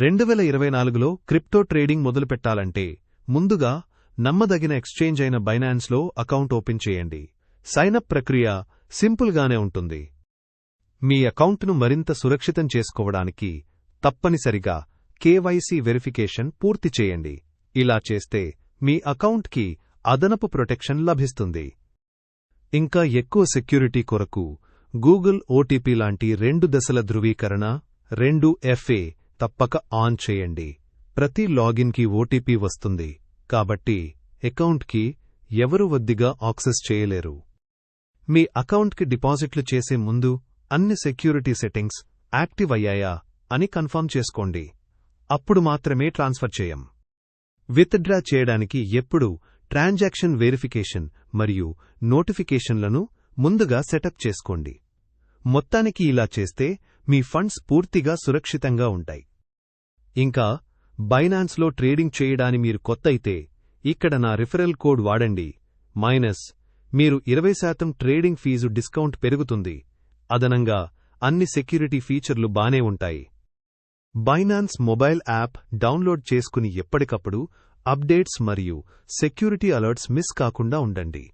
2024లో crypto trading మొదలుపెట్టాలంటే ముందుగా నమ్మదగిన exchange అయిన బైనాన్స్లో అకౌంట్ ఓపెన్ చేయండి. సైనప్ ప్రక్రియ సింపుల్గానే ఉంటుంది. మీ అకౌంట్ను మరింత సురక్షితం చేసుకోవడానికి తప్పనిసరిగా కేవైసీ వెరిఫికేషన్ పూర్తి చేయండి. ఇలా చేస్తే మీ అకౌంట్కి అదనపు ప్రొటెక్షన్ లభిస్తుంది. ఇంకా ఎక్కువ సెక్యూరిటీ కొరకు గూగుల్ ఓటీపీ లాంటి 2 దశల ధృవీకరణ 2FA తప్పక ఆన్ చేయండి. ప్రతి లాగిన్కి ఓటీపీ వస్తుంది కాబట్టి అకౌంట్కి ఎవరు వద్దిగా యాక్సెస్ చేయలేరు. మీ అకౌంట్కి డిపాజిట్లు చేసే ముందు అన్ని సెక్యూరిటీ సెట్టింగ్స్ యాక్టివ్ అయ్యాయా అని కన్ఫర్మ్ చేసుకోండి. అప్పుడు మాత్రమే ట్రాన్స్ఫర్ చేయం. విత్డ్రా చేయడానికి ఎప్పుడూ ట్రాన్సాక్షన్ వెరిఫికేషన్ మరియు నోటిఫికేషన్లను ముందుగా సెటప్ చేసుకోండి. మొత్తానికి ఇలా చేస్తే మీ ఫండ్స్ పూర్తిగా సురక్షితంగా ఉంటాయి. ఇంకా బైనాన్స్లో ట్రేడింగ్ చేయడానికి మీరు కొత్త అయితే ఇక్కడ నా రిఫరల్ కోడ్ వాడండి. మీరు 20% ట్రేడింగ్ ఫీజు డిస్కౌంట్ పెరుగుతుంది. అదనంగా అన్ని సెక్యూరిటీ ఫీచర్లు బానే ఉంటాయి. బైనాన్స్ మొబైల్ యాప్ డౌన్లోడ్ చేసుకుని ఎప్పటికప్పుడు అప్డేట్స్ మరియు సెక్యూరిటీ అలర్ట్స్ మిస్ కాకుండా ఉండండి.